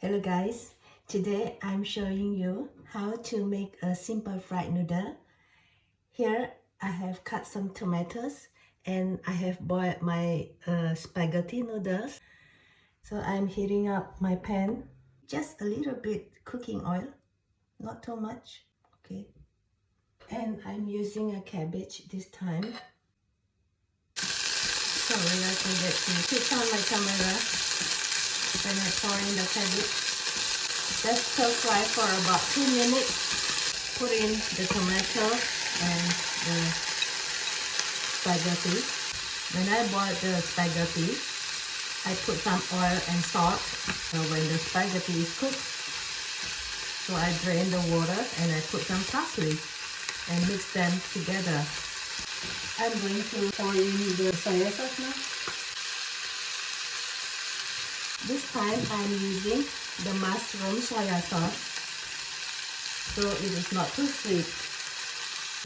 Hello guys, today I'm showing you how to make a simple fried noodle. Here I have cut some tomatoes and I have boiled my spaghetti noodles. So I'm heating up my pan, just a little bit cooking oil, not too much, okay. And I'm using a cabbage this time. Sorry, I forget to switch on my camera when I pour in the cabbage. Just stir fry for about 2 minutes. Put in the tomato and the spaghetti. When I boil the spaghetti, I put some oil and salt. So when the spaghetti is cooked, so I drain the water and I put some parsley and mix them together. I'm going to pour in the soy sauce now. This time I'm using the mushroom soy sauce, so it is not too sweet.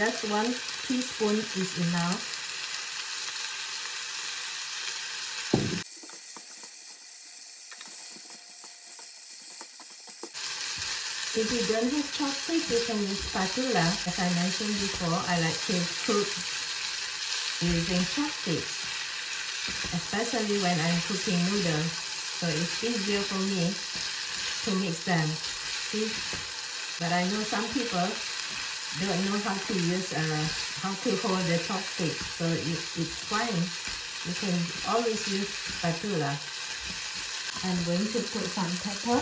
Just 1 teaspoon is enough. If you don't have chopstick, you can use spatula. As I mentioned before, I like to cook using chopsticks, especially when I'm cooking noodles. So it's easier for me to mix them. See? But I know some people don't know how to use how to hold the chopstick, so it's fine. You can always use spatula. I'm going to put some pepper.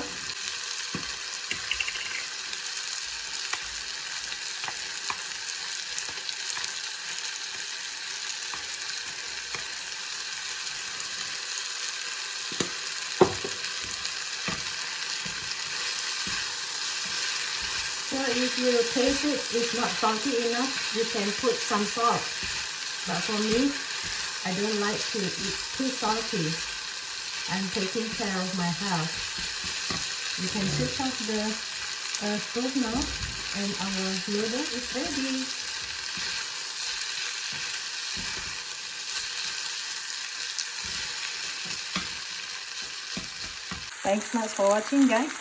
So if you taste it's not salty enough, you can put some salt. But for me, I don't like to eat too salty. I'm taking care of my health. You can switch off the stove now, and our noodle is ready. Thanks much for watching, guys.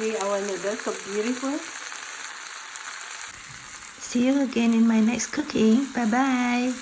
See our noodles so beautiful. See you again in my next cooking. Bye bye.